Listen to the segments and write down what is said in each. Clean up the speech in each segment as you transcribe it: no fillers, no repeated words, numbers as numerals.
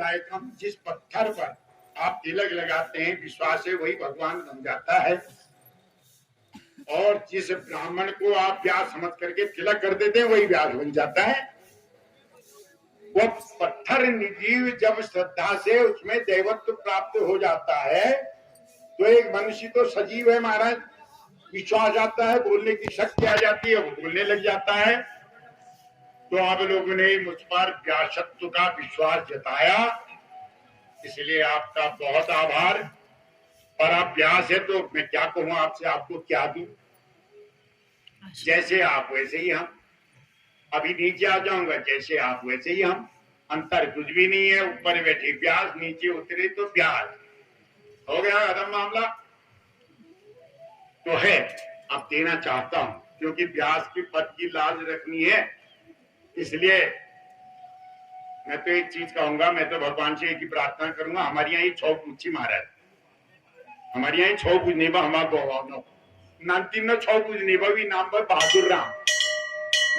लायक हम। जिस पत्थर पर आप तिलक लगाते हैं, विश्वास है वही भगवान बन जाता है। और जिस ब्राह्मण को आप व्यास समझ करके तिलक कर देते हैं वही व्यास बन जाता है। वो पत्थर निर्जीव जब श्रद्धा से उसमें दैवत्व प्राप्त हो जाता है तो एक मनुष्य तो सजीव है महाराज, विश्वास आता है, बोलने की शक्ति आ जाती है, वो बोलने लग जाता है। तो आप लोगों ने मुझ पर व्यासत्व का विश्वास जताया, इसलिए आपका बहुत आभार। पर आप व्यास है तो मैं क्या कहूं आपसे, आपको क्या दूं? जैसे आप वैसे ही हम। अभी नीचे आ जाऊंगा, जैसे आप वैसे ही हम। अंतर कुछ भी नहीं है। ऊपर बैठे व्यास, नीचे उतरे तो व्यास। हो गया खत्म मामला। तो है, अब देना चाहता हूं क्योंकि व्यास की पद की लाज रखनी है। इसलिए मैं तो एक चीज कहूंगा, मैं तो भगवान से एक ही प्रार्थना करूंगा, हमारे यहाँ छो पूछी महाराज, हमारे यहाँ छो पूछ नहीं हमारा नाम छो पूछ नहीं भी नाम पर बहादुर राम।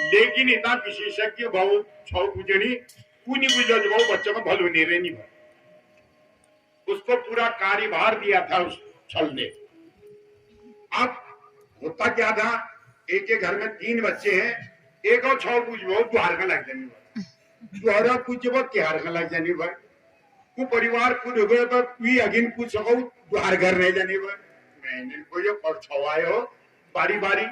लेकिन इतना विशेषज्ञ भाव छो पूजनी पूनी पूजो भाव बच्चों में भलो नहीं रहनी भाई, उसको पूरा कार्यभार दिया था उस छल ने। अब होता क्या था, एक के घर में 3 बच्चे हैं, एक और छो पूछ वो द्वार में लग जानी भाई, द्वारा पूछ वो त्योहार में लग जानी भाई, वो परिवार खुद हो गए तो अगिन पूछ सको द्वार घर नहीं जानी भाई। मैंने को जो पर छवाए हो बारी बारी।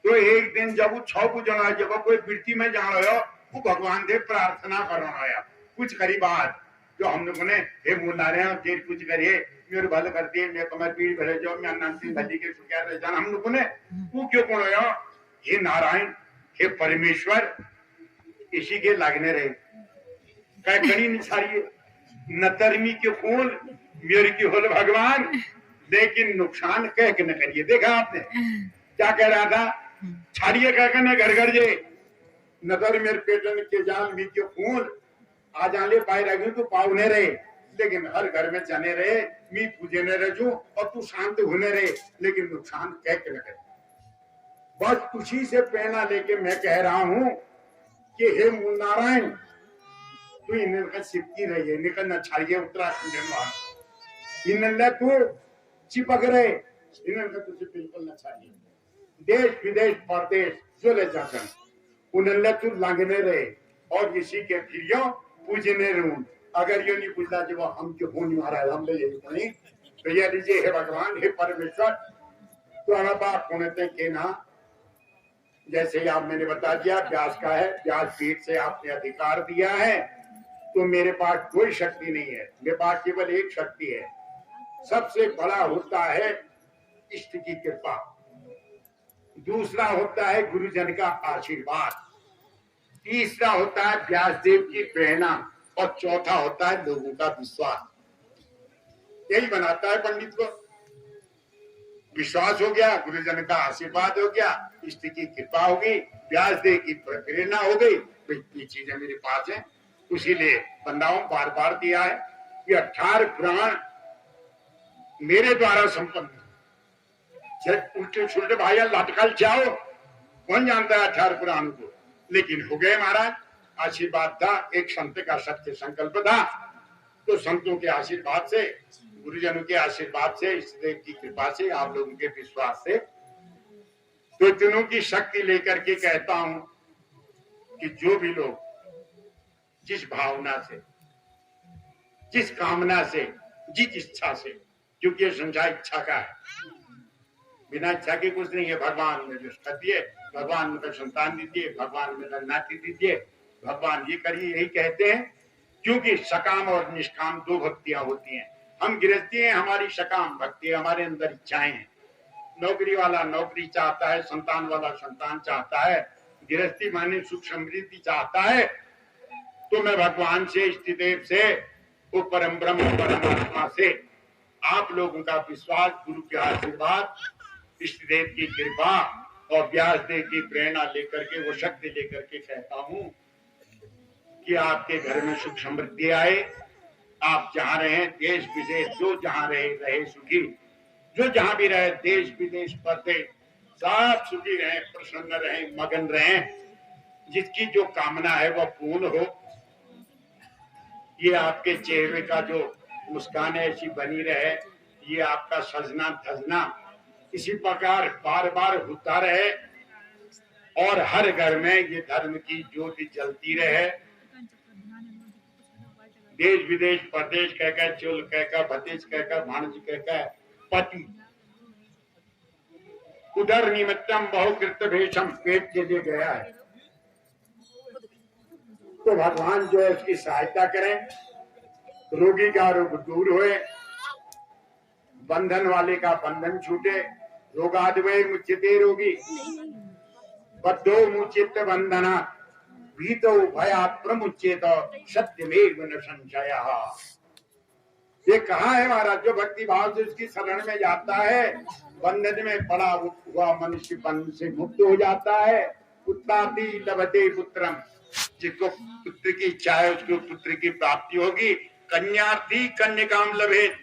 तो एक दिन जब वो छो पूजना जब कोई वृत्ति में जान हो वो भगवान से प्रार्थना करना आया कुछ करीबार जो हम लोगों ने हे मुन्ना रहे देर कुछ करिए मेरे भल कर दिए, मैं कमर पीड़ भरे जो मैं अनंत भली के सुख्या रह जान। हम लोगों ने वो क्यों कौन हो, हे नारायण हे परमेश्वर, इसी के लागने रहे कह कड़ी निछारिए नतरमी के फूल मेरे की होल भगवान, लेकिन नुकसान कह के न करिए। देखा आपने क्या कह रहा था, छाड़िए कह के न घर घर जे नजर मेरे पेटन के जान मी के फूल आ जाने पाए रहे तो पावने रहे, लेकिन हर घर में जाने रहे मी पूजे न रजू और तू शांत होने रहे, लेकिन नुकसान कह के न करे। बस उसी से प्रेरणा लेके मैं कह रहा हूं कि हे नारायण तू इनका सिपकी रही है, निकल न छाड़िए उत्तराखंड में इनने तू चिपक रहे, इनका तुझे बिल्कुल न छाड़िए। देश विदेश परदेश जो ले जाकर उनने तू लांगने रहे और इसी के फिर पूजने रहूं। अगर ये नहीं पूछता जब हम क्यों होने महाराज हम ले यही तो ये लीजिए हे भगवान हे परमेश्वर तो हमारा बाप होने थे के ना, जैसे ही आप मैंने बता दिया व्यास का है, व्यास पीठ से आपने अधिकार दिया है, तो मेरे पास कोई शक्ति नहीं है, मेरे पास केवल एक शक्ति है। सबसे बड़ा होता है इष्ट की कृपा, दूसरा होता है गुरुजन का आशीर्वाद, तीसरा होता है व्यासदेव की प्रेरणा और चौथा होता है लोगों का विश्वास। यही बनाता है पंडित को। विश्वास हो गया, गुरुजन का आशीर्वाद हो गया, इष्ट की कृपा होगी, व्यासदेव की प्रेरणा हो गई, तो ये चीजें मेरे पास है। इसीलिए बंदाओं बार बार दिया है कि 18 पुराण मेरे द्वारा संपन्न। उल्टे सुलटे भाई लटकल चाहो कौन जानता है 18 पुराण को, लेकिन हो गए महाराज। आशीर्वाद था, एक संत का सत्य संकल्प था, तो संतों के आशीर्वाद से, गुरुजनों के आशीर्वाद से, ईश्वर की कृपा से, आप लोगों के विश्वास से, तो तीनों की शक्ति लेकर के कहता हूं कि जो भी लोग जिस भावना से, जिस कामना से, जिस इच्छा से, क्योंकि ये संसार इच्छा का है, बिना इच्छा के कुछ नहीं है। भगवान ने जो कर दिए, भगवान में संतान दीजिए, भगवान में नाती दीजिए, भगवान ये करिए, यही कहते हैं। क्योंकि सकाम और निष्काम 2 भक्तियां होती हैं। हम गृहस्थी हैं, हमारी सकाम भक्ति है, हमारे अंदर इच्छाएं हैं। नौकरी वाला नौकरी चाहता है, संतान वाला संतान चाहता है, गृहस्थी माने सुख समृद्धि चाहता है। तो मैं भगवान से, इष्ट देव से, वो परम ब्रह्म परमात्मा से आप लोगों का विश्वास, गुरु के आशीर्वाद, इष्ट देव की कृपा और व्यास देव की प्रेरणा लेकर के, वो शक्ति लेकर के कहता हूं कि आपके घर में सुख समृद्धि आए। आप जहां रहे, देश विदेश जो जहां रहे सुखी, जो जहां भी रहे, देश विदेश परदेश सब सुखी रहे, प्रसन्न रहे, मगन रहे, जिसकी जो कामना है वह पूर्ण हो, ये आपके चेहरे का जो मुस्कान है ऐसी बनी रहे, ये आपका सजना धजना इसी प्रकार बार बार होता रहे और हर घर में ये धर्म की ज्योति जलती रहे। देश विदेश प्रदेश कहकर चुल कहकर भतीज कहकर भाणज कहकर पति उधर निमित्तम बहुकृत भेषम पेट के लिए गया है, तो भगवान जो है उसकी सहायता करें, रोगी का रोग दूर होए, बंधन वाले का बंधन छूटे। रोगाद्वय मुच्यते रोगी बद्धो मुचित बंधना भीतो भयात् प्रमुच्येत सत्यमेव न संशयः। ये कहाँ है महाराज? जो भक्ति भाव से उसकी शरण में जाता है, बंधन में पड़ा हुआ मनुष्य बंधन से मुक्त हो जाता है। पुत्रादि लभते पुत्रम, जिसको पुत्र की इच्छा है उसको पुत्र की प्राप्ति होगी। कन्यार्थी कन्यकाम लभेत,